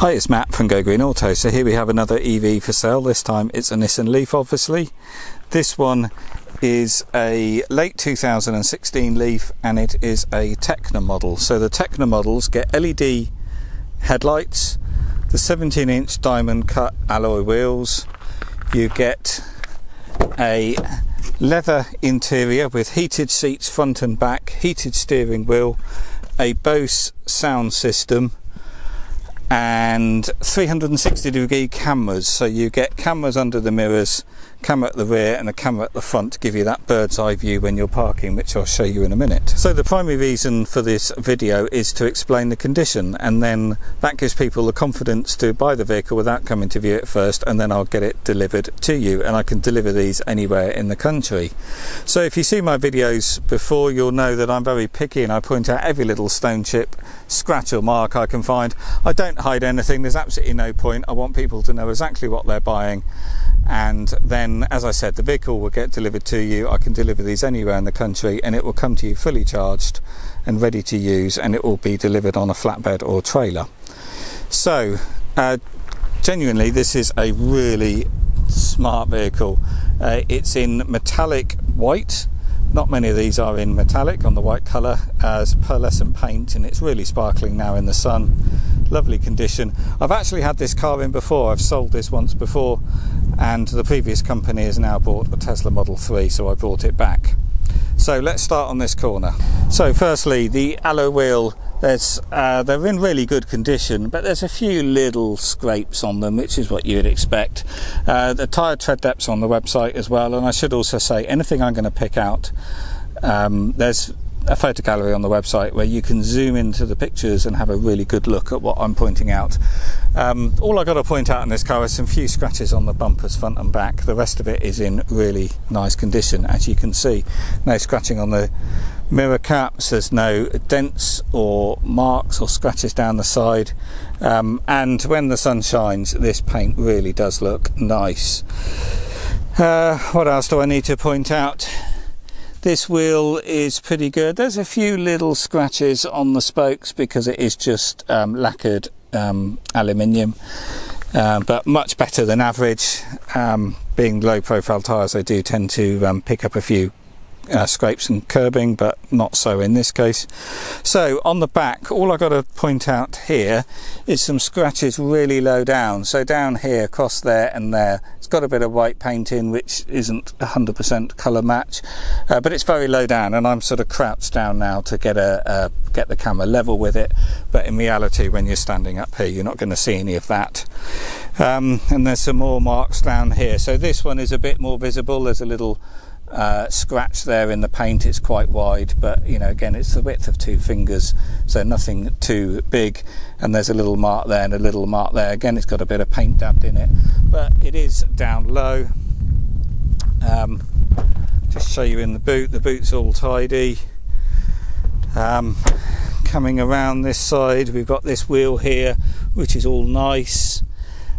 Hi, it's Matt from Go Green Auto. So here we have another EV for sale. This time it's a Nissan Leaf, obviously. This one is a late 2016 Leaf and it is a Tekna model. So the Tekna models get LED headlights, the 17-inch diamond cut alloy wheels. You get a leather interior with heated seats front and back, heated steering wheel, a Bose sound system, and 360-degree cameras. So you get cameras under the mirrors, camera at the rear and a camera at the front to give you that bird's eye view when you're parking, which I'll show you in a minute. So the primary reason for this video is to explain the condition, and then that gives people the confidence to buy the vehicle without coming to view it first, and then I'll get it delivered to you, and I can deliver these anywhere in the country. So if you see my videos before, you'll know that I'm very picky and I point out every little stone chip, scratch or mark I can find. I don't hide anything, there's absolutely no point. I want people to know exactly what they're buying, and then, as I said, the vehicle will get delivered to you. I can deliver these anywhere in the country and it will come to you fully charged and ready to use, and it will be delivered on a flatbed or trailer. So genuinely, this is a really smart vehicle. It's in metallic white. Not many of these are in metallic on the white colour, as pearlescent paint, and it's really sparkling now in the sun. Lovely condition. I've actually had this car in before. I've sold this once before, and the previous company has now bought a Tesla Model 3, so I brought it back. So let's start on this corner. So firstly, the alloy wheel, they're in really good condition, but there's a few little scrapes on them, which is what you'd expect. The tyre tread depth's on the website as well, and I should also say anything I'm going to pick out, there's a photo gallery on the website where you can zoom into the pictures and have a really good look at what I'm pointing out. All I've got to point out in this car is some few scratches on the bumpers front and back. The rest of it is in really nice condition, as you can see. No scratching on the mirror caps, there's no dents or marks or scratches down the side, and when the sun shines, this paint really does look nice. What else do I need to point out? This wheel is pretty good. There's a few little scratches on the spokes because it is just lacquered aluminium, but much better than average. Being low profile tyres, they do tend to pick up a few scrapes and curbing, but not so in this case. So on the back, all I've got to point out here is some scratches really low down. So down here, across there and there, it's got a bit of white paint in, which isn't 100% colour match, but it's very low down, and I'm sort of crouched down now to get the camera level with it. But in reality, when you're standing up here, you're not going to see any of that. And there's some more marks down here. So this one is a bit more visible. There's a little scratch there in the paint. It's quite wide, but you know, again, it's the width of 2 fingers, so nothing too big. And there's a little mark there and a little mark there. Again, it's got a bit of paint dabbed in it, but it is down low. Just show you in the boot. The boot's all tidy. Coming around this side, we've got this wheel here, which is all nice.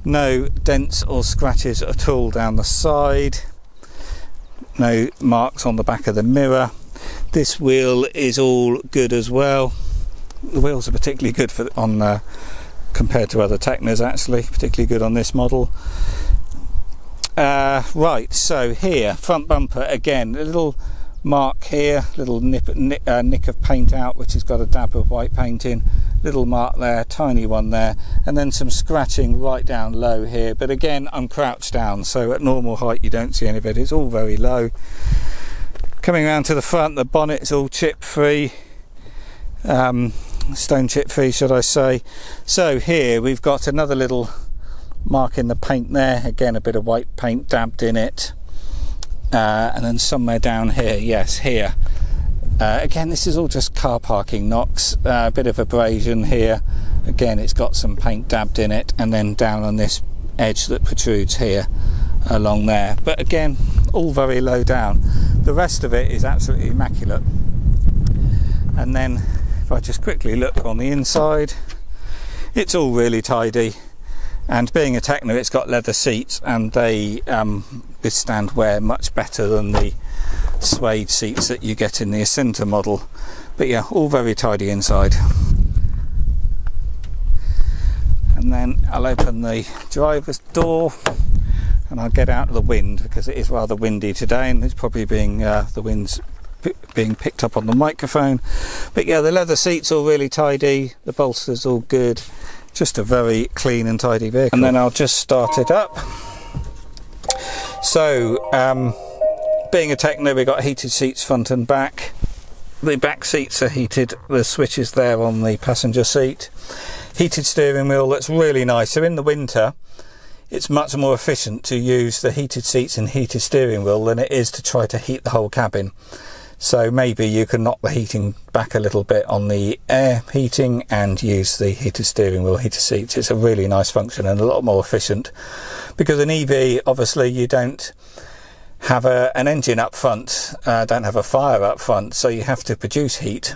No dents or scratches at all down the side. No marks on the back of the mirror. This wheel is all good as well. The wheels are particularly good compared to other Teknas, actually, particularly good on this model. Right, so here, front bumper, again, a little mark here, little nick of paint out, which has got a dab of white paint in. Little mark there, tiny one there, and then some scratching right down low here. But again, I'm crouched down, so at normal height you don't see any of it. It's all very low. Coming around to the front, the bonnet's all chip free, stone chip free, should I say. So here we've got another little mark in the paint there. Again, a bit of white paint dabbed in it. And then somewhere down here, yes, here. Again, this is all just car parking knocks. A bit of abrasion here. Again, it's got some paint dabbed in it, and then down on this edge that protrudes here along there. But again, all very low down. The rest of it is absolutely immaculate. And then if I just quickly look on the inside, it's all really tidy. And being a Tekna, it's got leather seats, and they withstand wear much better than the suede seats that you get in the Ascenta model. But yeah, all very tidy inside. And and then I'll open the driver's door and I'll get out of the wind because it is rather windy today, and it's probably being the wind's being picked up on the microphone. But yeah, the leather seats all really tidy, the bolsters all good, just a very clean and tidy vehicle. And then I'll just start it up. So being a Tekna, we've got heated seats front and back. The back seats are heated, the switch is there on the passenger seat. Heated steering wheel, that's really nice. So in the winter it's much more efficient to use the heated seats and heated steering wheel than it is to try to heat the whole cabin. So maybe you can knock the heating back a little bit on the air heating and use the heated steering wheel, heated seats. It's a really nice function and a lot more efficient, because an EV, obviously you don't have an engine up front, don't have a fire up front, so you have to produce heat.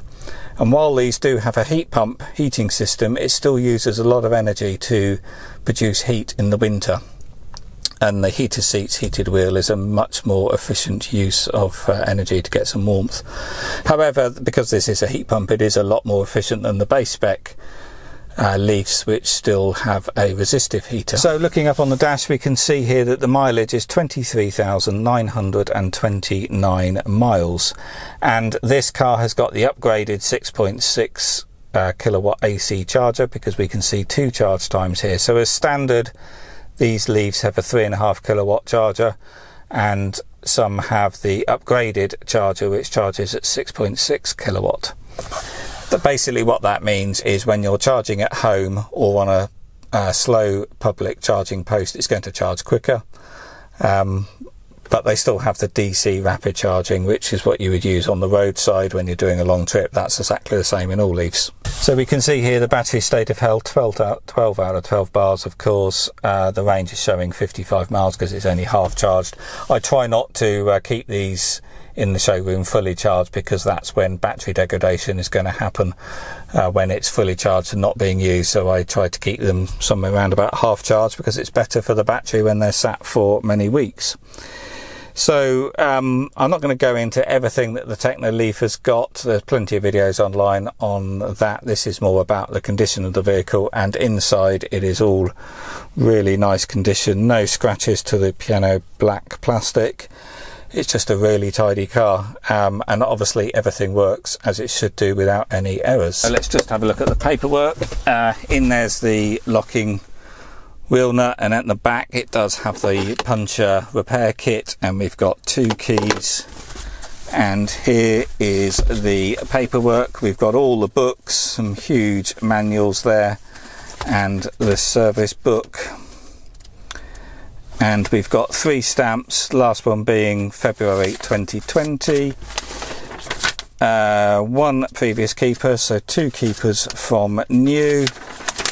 And while these do have a heat pump heating system, it still uses a lot of energy to produce heat in the winter. And the heated seats, heated wheel is a much more efficient use of energy to get some warmth. However, because this is a heat pump, it is a lot more efficient than the base spec Leafs, which still have a resistive heater. So looking up on the dash, we can see here that the mileage is 23,929 miles, and this car has got the upgraded 6.6 kilowatt AC charger, because we can see 2 charge times here. So as standard, these Leafs have a 3.5 kilowatt charger, and some have the upgraded charger which charges at 6.6 kilowatt. But basically what that means is when you're charging at home or on a slow public charging post, it's going to charge quicker. But they still have the DC rapid charging, which is what you would use on the roadside when you're doing a long trip. That's exactly the same in all Leafs. So we can see here the battery state of health, 12 out of 12 bars, of course. The range is showing 55 miles because it's only half charged. I try not to keep these in the showroom fully charged, because that's when battery degradation is going to happen when it's fully charged and not being used. So I try to keep them somewhere around about half charged, because it's better for the battery when they're sat for many weeks. So I'm not going to go into everything that the Tekna Leaf has got. There's plenty of videos online on that. This is more about the condition of the vehicle, and inside it is all really nice condition. No scratches to the piano black plastic. It's just a really tidy car, and obviously everything works as it should do without any errors. So let's just have a look at the paperwork. In there's the locking wheel nut, and at the back it does have the puncture repair kit, and we've got 2 keys. And here is the paperwork. We've got all the books, some huge manuals there, and the service book. And we've got 3 stamps, last one being February 2020, 1 previous keeper, so 2 keepers from new,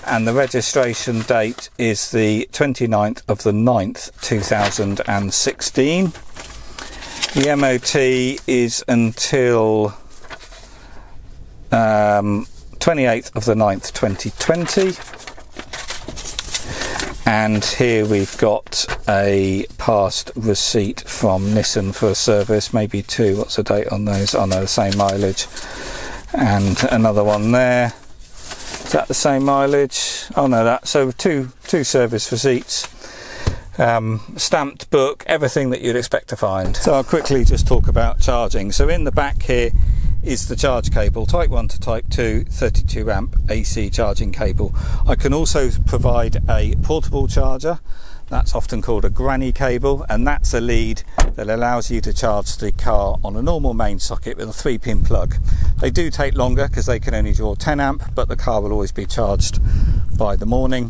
and the registration date is the 29th of the 9th 2016. The MOT is until 28th of the 9th 2020. And here we've got a past receipt from Nissan for a service, maybe 2. What's the date on those? Oh no, the same mileage. And another one there. Is that the same mileage? Oh no, that. So two service receipts, stamped book, everything that you'd expect to find. So I'll quickly just talk about charging. So in the back here is the charge cable, type 1 to type 2, 32 amp AC charging cable. I can also provide a portable charger. That's often called a granny cable, and that's a lead that allows you to charge the car on a normal main socket with a 3-pin plug. They do take longer because they can only draw 10 amp, but the car will always be charged by the morning.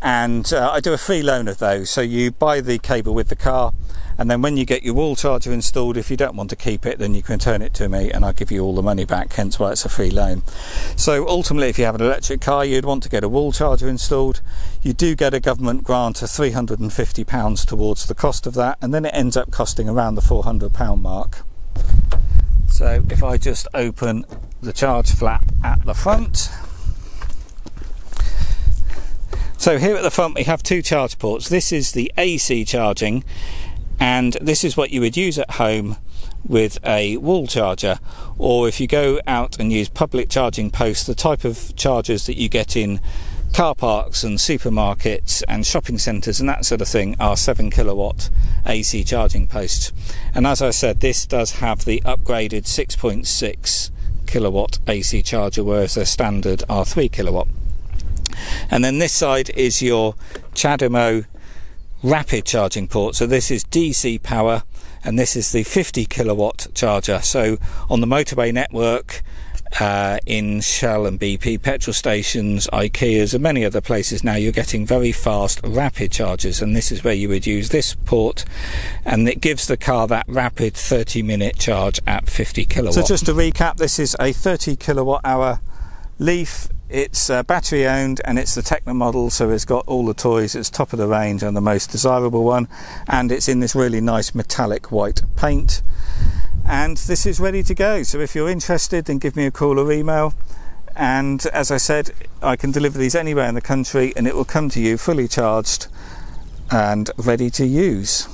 And I do a free loan of those, so you buy the cable with the car, and then when you get your wall charger installed, if you don't want to keep it, then you can turn it to me and I'll give you all the money back, hence why it's a free loan. So ultimately, if you have an electric car, you'd want to get a wall charger installed. You do get a government grant of £350 towards the cost of that, and then it ends up costing around the £400 mark. So if I just open the charge flap at the front. So here at the front we have 2 charge ports. This is the AC charging, and this is what you would use at home with a wall charger, or if you go out and use public charging posts, the type of chargers that you get in car parks and supermarkets and shopping centres and that sort of thing are 7 kilowatt AC charging posts. And as I said, this does have the upgraded 6.6 kilowatt AC charger, whereas their standard are 3 kilowatt. And then this side is your CHAdeMO rapid charging port. So this is DC power, and this is the 50 kilowatt charger. So on the motorway network, in Shell and BP petrol stations, IKEAs and many other places now, you're getting very fast rapid chargers, and this is where you would use this port, and it gives the car that rapid 30-minute charge at 50 kilowatt. So just to recap, this is a 30 kilowatt hour Leaf. It's battery owned, and it's the Tekna model, so it's got all the toys. It's top of the range and the most desirable one, and it's in this really nice metallic white paint. And this is ready to go. So if you're interested, then give me a call or email, and as I said, I can deliver these anywhere in the country, and it will come to you fully charged and ready to use.